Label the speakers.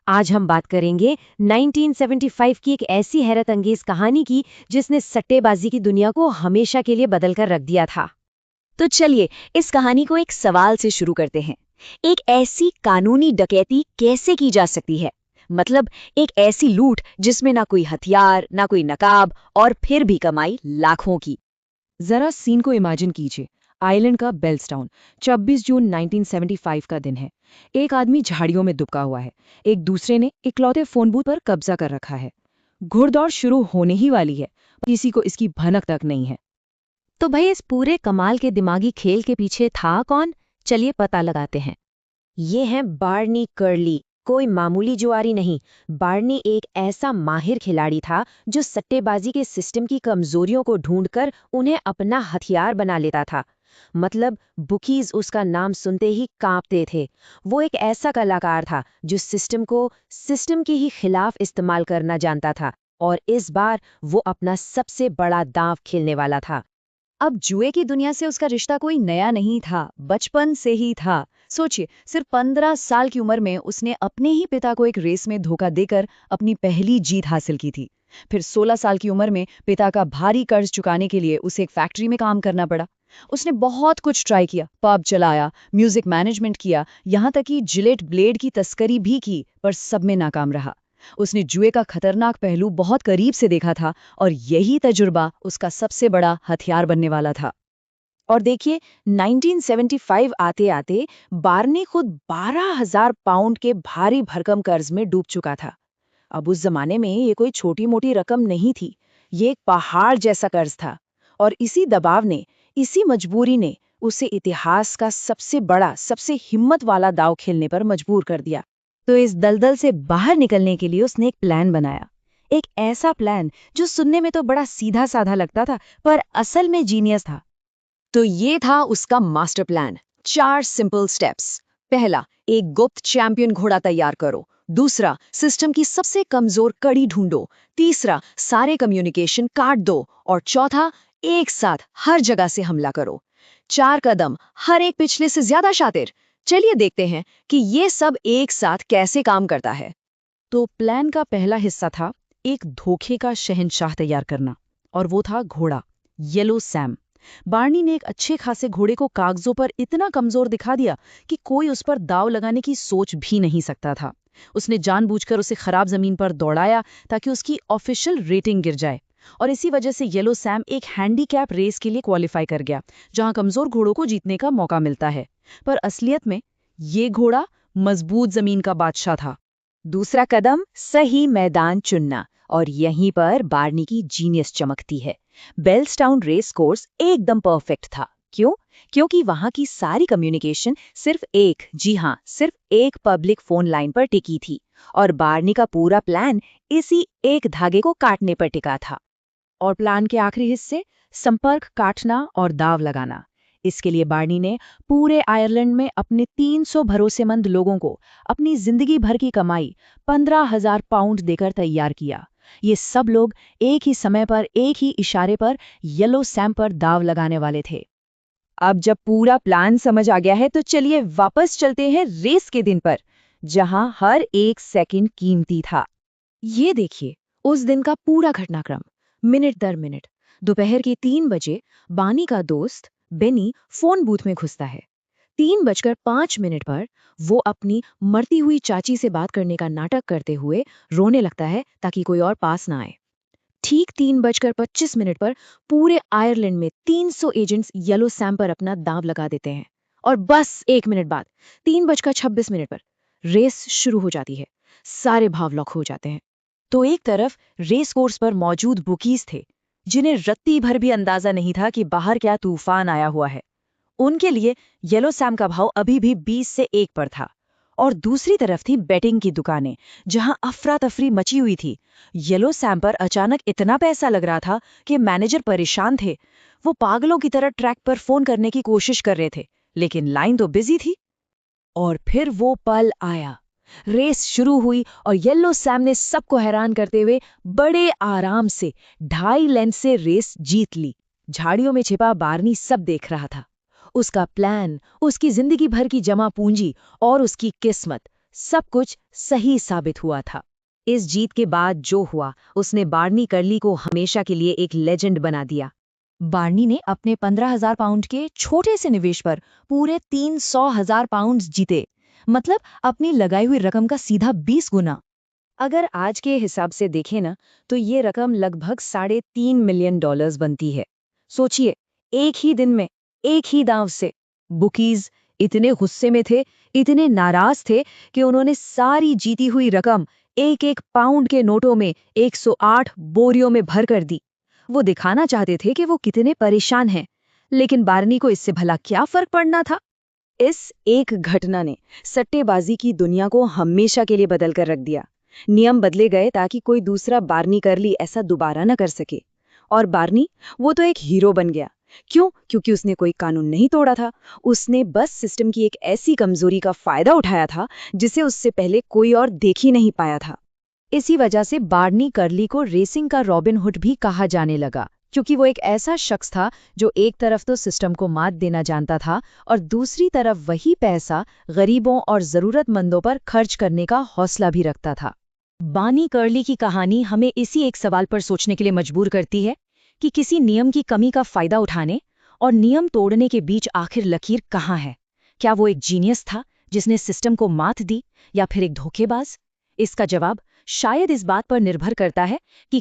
Speaker 1: आज हम बात करेंगे 1975 की एक ऐसी हैरत अंगेज कहानी की जिसने सट्टेबाजी की दुनिया को हमेशा के लिए बदल कर रख दिया था।
Speaker 2: तो चलिए इस कहानी को एक सवाल से शुरू करते हैं। एक ऐसी कानूनी डकैती कैसे की जा सकती है? मतलब एक ऐसी लूट जिसमें ना कोई हथियार, ना कोई नकाब और फिर भी कमाई लाखों की।
Speaker 3: जरा सीन को इमेजिन कीजिए। आइलैंड का बेल्सटाउन, 26 जून 1975 का दिन है। एक आदमी झाड़ियों में दुबका हुआ है। एक दूसरे ने इकलौते फोन बूथ पर कब्जा कर रखा है। घुड़दौड़ शुरू होने ही वाली है, किसी को इसकी भनक तक नहीं है।
Speaker 1: तो भाई इस पूरे कमाल के दिमागी खेल के पीछे था कौन? चलिए पता लगाते हैं। ये है बार्नी कर्ली, कोई मामूली जुआरी नहीं। बार्नी एक ऐसा माहिर खिलाड़ी था जो सट्टेबाजी के सिस्टम की कमजोरियों को ढूंढकर उन्हें अपना हथियार बना लेता था। मतलब बुकीज उसका नाम सुनते ही कांपते थे। वो एक ऐसा कलाकार था जो सिस्टम के ही खिलाफ इस्तेमाल करना जानता था, और इस बार वो अपना सबसे बड़ा दांव खेलने वाला था।
Speaker 2: अब जुए की दुनिया से उसका रिश्ता कोई नया नहीं था, बचपन से ही था। सोचिए, सिर्फ 15 साल की उम्र में उसने अपने ही पिता को एक रेस में धोखा देकर अपनी पहली जीत हासिल की थी। फिर 16 साल की उम्र में पिता का भारी कर्ज चुकाने के लिए उसे एक फैक्ट्री में काम करना पड़ा। उसने बहुत कुछ ट्राई किया, पब चलाया, म्यूजिक मैनेजमेंट किया, यहाँ तक कि जिलेट ब्लेड की तस्करी भी की, पर सब में नाकाम रहा। उसने जुए का खतरनाक पहलू बहुत करीब से देखा था और यही तजुर्बा उसका सबसे बड़ा हथियार बनने वाला था।
Speaker 1: और देखिए, 1975 आते आते बार्नी खुद 12,000 पाउंड के भारी भरकम कर्ज में डूब चुका था। अब उस जमाने में ये कोई छोटी मोटी रकम नहीं थी, ये एक पहाड़ जैसा कर्ज था। और इसी दबाव ने, इसी मजबूरी ने उसे इतिहास का सबसे बड़ा, सबसे हिम्मत वाला दांव खेलने पर मजबूर कर दिया। तो इस दलदल से बाहर निकलने के लिए उसने एक प्लान बनाया। एक ऐसा प्लान जो सुनने में तो बड़ा सीधा साधा लगता था, पर असल में जीनियस था।
Speaker 2: तो ये था उसका मास्टर प्लान। 4 simple steps. पहला, एक गुप्त चैंपियन घोड़ा तैयार करो। दूसरा, सिस्टम की सबसे कमजोर कड़ी ढूंढो। तीसरा, सारे कम्युनिकेशन काट दो। और चौथा, एक साथ हर जगह से हमला करो। 4 कदम, हर एक पिछले से ज्यादा शातिर। चलिए देखते हैं कि ये सब एक साथ कैसे काम करता है।
Speaker 3: तो प्लान का पहला हिस्सा था एक धोखे का शहंशाह तैयार करना, और वो था घोड़ा, येलो सैम। बार्नी ने एक अच्छे खासे घोड़े को कागजों पर इतना कमजोर दिखा दिया कि कोई उस पर दाव लगाने की सोच भी नहीं सकता था। उसने जानबूझकर उसे खराब जमीन पर दौड़ाया ताकि उसकी ऑफिशियल रेटिंग गिर जाए। और इसी वजह से येलो सैम एक हैंडीकैप रेस के लिए क्वालिफाई कर गया, जहां कमजोर घोड़ों को जीतने का मौका मिलता है। पर असलियत में ये घोड़ा मजबूत जमीन का बादशाह था।
Speaker 2: दूसरा कदम, सही मैदान चुनना। और यहीं पर बार्नी की जीनियस चमकती है। बेल्सटाउन रेस कोर्स एकदम परफेक्ट था। क्यों? क्योंकि वहां की सारी कम्युनिकेशन सिर्फ एक, जी हाँ, सिर्फ एक पब्लिक फोन लाइन पर टिकी थी। और बार्नी का पूरा प्लान इसी एक धागे को काटने पर टिका था।
Speaker 3: और प्लान के आखिरी हिस्से, संपर्क काटना और दाव लगाना। इसके लिए बार्नी ने पूरे आयरलैंड में अपने 300 भरोसेमंद लोगों को अपनी जिंदगी भर की कमाई 15,000 पाउंड देकर तैयार किया। ये सब लोग एक ही समय पर, एक ही इशारे पर येलो सैम पर दाव लगाने वाले थे।
Speaker 2: अब जब पूरा प्लान समझ आ गया है तो चलिए वापस चलते हैं रेस के दिन पर, जहां हर एक सेकंड कीमती था।
Speaker 1: ये देखिए उस दिन का पूरा घटनाक्रम, मिनट दर मिनट। दोपहर के 3 बजे बानी का दोस्त बेनी फोन बूथ में घुसता है। 3:05 पर वो अपनी मरती हुई चाची से बात करने का नाटक करते हुए रोने लगता है ताकि कोई और पास ना आए। ठीक 3:25 पर पूरे आयरलैंड में 300 एजेंट्स येलो सैम पर अपना दांव लगा देते हैं। और बस 1 मिनट बाद, 3:26 पर रेस शुरू हो जाती है। सारे भाव लॉक हो जाते हैं। तो एक तरफ रेस कोर्स पर मौजूद बुकीज थे, जिन्हें रत्ती भर भी अंदाजा नहीं था कि बाहर क्या तूफान आया हुआ है। उनके लिए येलो सैम का भाव अभी भी 20 से 1 पर था। और दूसरी तरफ थी बेटिंग की दुकानें, जहां अफरा तफरी मची हुई थी। येलो सैम पर अचानक इतना पैसा लग रहा था कि मैनेजर परेशान थे। वो पागलों की तरह ट्रैक पर फोन करने की कोशिश कर रहे थे, लेकिन लाइन तो बिजी थी। और फिर वो पल आया। रेस शुरू हुई और येलो सैम ने सबको हैरान करते हुए बड़े आराम से 2.5 लेंथ से रेस जीत ली। झाड़ियों में छिपा बार्नी सब देख रहा था। उसका प्लान, उसकी जिंदगी भर की जमा पूंजी और उसकी किस्मत, सब कुछ सही साबित हुआ था। इस जीत के बाद जो हुआ उसने बार्नी कर्ली को हमेशा के लिए एक लेजेंड बना दिया।
Speaker 2: बार्नी ने अपने 15,000 पाउंड के छोटे से निवेश पर पूरे 300,000 पाउंड जीते, मतलब अपनी लगाई हुई रकम का सीधा 20 गुना।
Speaker 1: अगर आज के हिसाब से देखें ना, तो ये रकम लगभग $3.5 मिलियन बनती है। सोचिए, एक ही दिन में, एक ही दांव से। बुकीज इतने गुस्से में थे, इतने नाराज थे कि उन्होंने सारी जीती हुई रकम एक एक पाउंड के नोटों में 108 बोरियों में भर कर दी। वो दिखाना चाहते थे कि वो कितने परेशान हैं, लेकिन बार्नी को इससे भला क्या फर्क पड़ना था।
Speaker 2: इस एक घटना ने सट्टेबाजी की दुनिया को हमेशा के लिए बदल कर रख दिया। नियम बदले गए ताकि कोई दूसरा बार्नी कर्ली ऐसा दोबारा न कर सके। और बार्नी, वो तो एक हीरो बन गया। क्यों? क्योंकि उसने कोई कानून नहीं तोड़ा था। उसने बस सिस्टम की एक ऐसी कमजोरी का फायदा उठाया था जिसे उससे पहले कोई और देख ही नहीं पाया था।
Speaker 1: इसी वजह से बार्नी कर्ली को रेसिंग का रॉबिन हुड भी कहा जाने लगा, क्योंकि वो एक ऐसा शख्स था जो एक तरफ तो सिस्टम को मात देना जानता था और दूसरी तरफ वही पैसा गरीबों और जरूरतमंदों पर खर्च करने का हौसला भी रखता था। बार्नी कर्ली की कहानी हमें इसी एक सवाल पर सोचने के लिए मजबूर करती है कि किसी नियम की कमी का फायदा उठाने और नियम तोड़ने के बीच आखिर लकीर कहाँ है? क्या वो एक जीनियस था जिसने सिस्टम को मात दी, या फिर एक धोखेबाज? इसका जवाब शायद इस बात पर निर्भर करता है कि